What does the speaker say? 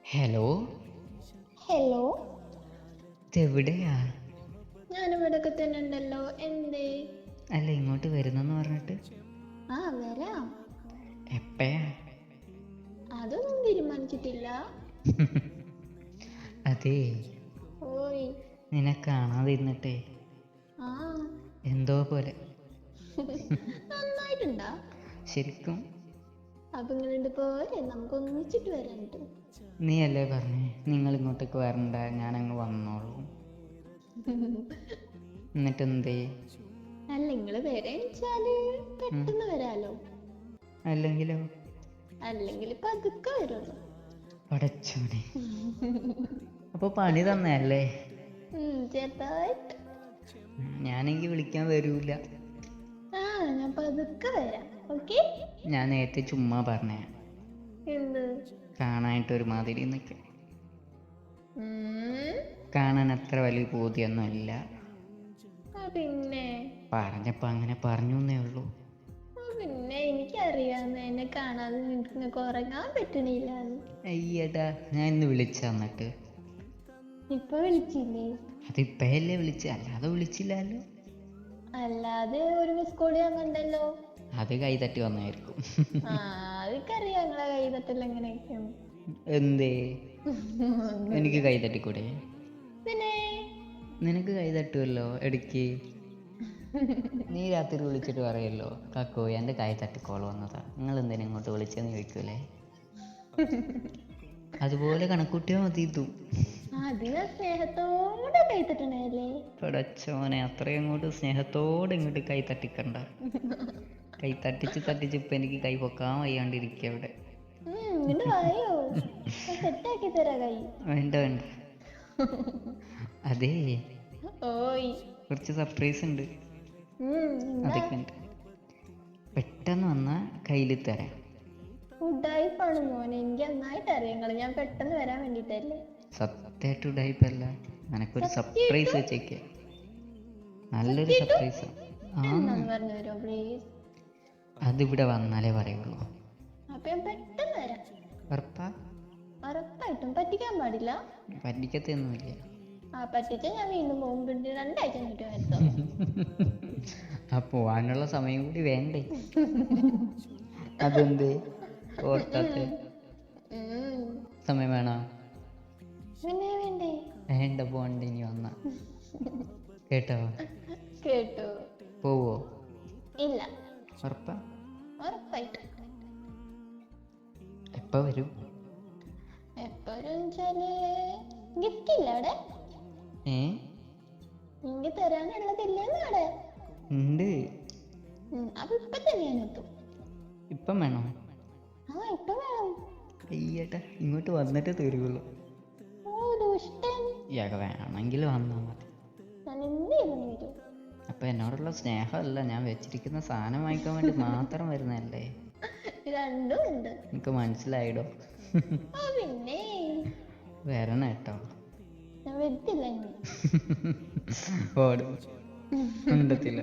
Hello, hello, ഇതെവിടെയാ? ഞാനിവിടൊക്കെ തന്നെ ഉണ്ടല്ലോ. എന്തേ? അല്ല, ഇങ്ങോട്ട് വരുന്നെന്ന് പറഞ്ഞിട്ട്. വരാം. എപ്പയാ? അതൊന്നും തീരുമാനിച്ചിട്ടില്ല. അതേ, ഓയ്. നിന്നെ കാണാതിരുന്നിട്ടേ ആ എന്തോ പോലെ. നന്നായിട്ടുണ്ടാ? ശരിക്കും അപ്പൊ ഇങ്ങനെ പോരെ, നമുക്ക് ഒന്നിച്ചിട്ട് വരാൻ കേട്ടോ. നീ അല്ലേ പറഞ്ഞേ നിങ്ങൾ ഇങ്ങോട്ടേക്ക് വരണ്ട, ഞാനങ്ങ് വന്നോളൂ. എന്നിട്ടെന്തേ? അല്ല, നിങ്ങള് വരാച്ചാല് പെട്ടെന്ന് വരാലോ. അല്ലെങ്കിലോ? അല്ലെങ്കിൽ ഇപ്പൊ അതൊക്കെ വരുള്ളൂ. പടച്ചോനെ, അപ്പൊ പണി തന്നെയല്ലേ? ചെറുതായിട്ട്. ഞാനെങ്കിൽ വിളിക്കാൻ വരൂല. ഞാൻ പതുക്കെ വരാം. ഓക്കെ? ഞാൻ നേരത്തെ ചുമ്മാ പറഞ്ഞേ, എന്ത്? കാണാനായിട്ട് ഒരുമാതിരി നിൽക്കും. ഉം. കാണാൻ അത്ര വലിയ ബോധ്യമൊന്നും ഇല്ല. പിന്നെ പറഞ്ഞപ്പോ അങ്ങനെ പറഞ്ഞു എന്നേ ഉള്ളൂ. പിന്നെ എനിക്കറിയാന്ന് എന്നെ കാണാതെ നിങ്ങൾക്ക് ഉറങ്ങാൻ പറ്റണില്ല. അയ്യടാ, ഞാൻ ഇന്ന് വിളിച്ച എന്നിട്ട്. ഇപ്പൊ വിളിച്ചില്ലേ? അതിപ്പയല്ലേ വിളിച്ച, അല്ലാതെ വിളിച്ചില്ലല്ലോ. അല്ലാതെ ഒരു മിസ് കോൾ ഞാൻ കണ്ടല്ലോ. അത് കൈതട്ടി വന്നായിരിക്കും. അതൊക്കറിയാം നിങ്ങളെ കൈതട്ടൽ എങ്ങനെയൊക്കെയാണ്. എന്തേ? എനിക്ക് കൈതട്ടിക്കൂടെ? പിന്നെ നിനക്ക് കൈതട്ടുമല്ലോ ഇടയ്ക്ക്. നീ രാത്രി വിളിച്ചിട്ട് പറയല്ലോ, കാക്കോ എൻ്റെ കൈ തട്ടിക്കോൾ വന്നതാ, നിങ്ങൾ എന്തിനാ ഇങ്ങോട്ട് വിളിച്ചെന്ന് ചോദിക്കൂലേ? അതുപോലെ കണക്കൂട്ടിയാൽ മതി ഇതും. അതിനെ സ്നേഹത്തോടെ കൈത്തട്ടണല്ലേ. പടച്ചോനെ, അത്രയും അങ്ങോട്ട് സ്നേഹത്തോടെ ഇങ്ങോട്ട് കൈ തട്ടിക്കണ്ട. കൈ തട്ടിച്ച് ഇപ്പം എനിക്ക് കൈ പൊക്കാൻ വയ്യാണ്ടിരിക്കുക ഇവിടെ. വായോ, സെറ്റാക്കി തരാ കൈ. വേണ്ട വേണ്ട. അതേ, ഓയ്, കുറച്ച് സർപ്രൈസ് ഉണ്ട്. അതൊക്കെ ഉണ്ട്. പെട്ടെന്ന് വന്നാൽ കയ്യിൽ തരാം. ഉഡായിപ്പാണ് മോനെ, എനിക്ക് നന്നായിട്ട് അറിയാം. ഞാൻ പെട്ടെന്ന് വരാൻ വേണ്ടിട്ടല്ലേ. സത്യമായിട്ട് ഉഡായിപ്പല്ല, നിനക്കൊരു സർപ്രൈസ് വെച്ചേക്ക. നല്ലൊരു സർപ്രൈസ്. പറഞ്ഞു തരുമോ പ്ലീസ്? അതിവിടെ വന്നാലേ പറയുള്ളൂ. അപ്പൊ ഞാൻ പെട്ടെന്ന് വരാം. ഉറപ്പാ? ഉറപ്പായിട്ടും. പറ്റിക്കാൻ പാടില്ല. പറ്റിക്കത്തൊന്നുമില്ല. പറ്റിച്ച ഞാൻ വീണ്ടും പോകും. 2 ആഴ്ച കഴിഞ്ഞിട്ട് വരത്തോ. ആ പോവാനുള്ള സമയം കൂടി വേണ്ടേ? അതെന്തേ ഓർക്കാത്ത? സമയം വേണോ? പിന്നെ വേണ്ടേ? വേണ്ട, പോണ്ട. ഇനി വന്ന കേട്ടോ? കേട്ടു. പോവോ? ഇല്ല. ഉറപ്പാ? ഉറപ്പായിട്ട്. എപ്പ വരും? എപ്പോഴെന്ന് ഗിഫ്റ്റ് ഇല്ല അവിടെ? എനിക്ക് തരാനുള്ളതില്ലെന്ന് അവിടെ ഉണ്ട്. അപ്പൊ ഇപ്പൊ തന്നെ ഞാൻ എത്തും. ഇപ്പം വേണോ? ഇപ്പൊ വേണം. അയ്യേട്ടാ, ഇങ്ങോട്ട് വന്നിട്ട് തരുള്ളൂ. വേണമെങ്കിൽ വന്നാൽ മതി. അപ്പൊ എന്നോടുള്ള സ്നേഹമല്ല, ഞാൻ വെച്ചിരിക്കുന്ന സാധനം വാങ്ങിക്കാൻ വേണ്ടി മാത്രം വരുന്നല്ലേ. രണ്ടും ഉണ്ട്. എനിക്ക് മനസ്സിലായിടോ. പിന്നെ വരണം കേട്ടോ. ഞാൻ വരത്തില്ല. ഓടും. ഉണ്ടത്തില്ല.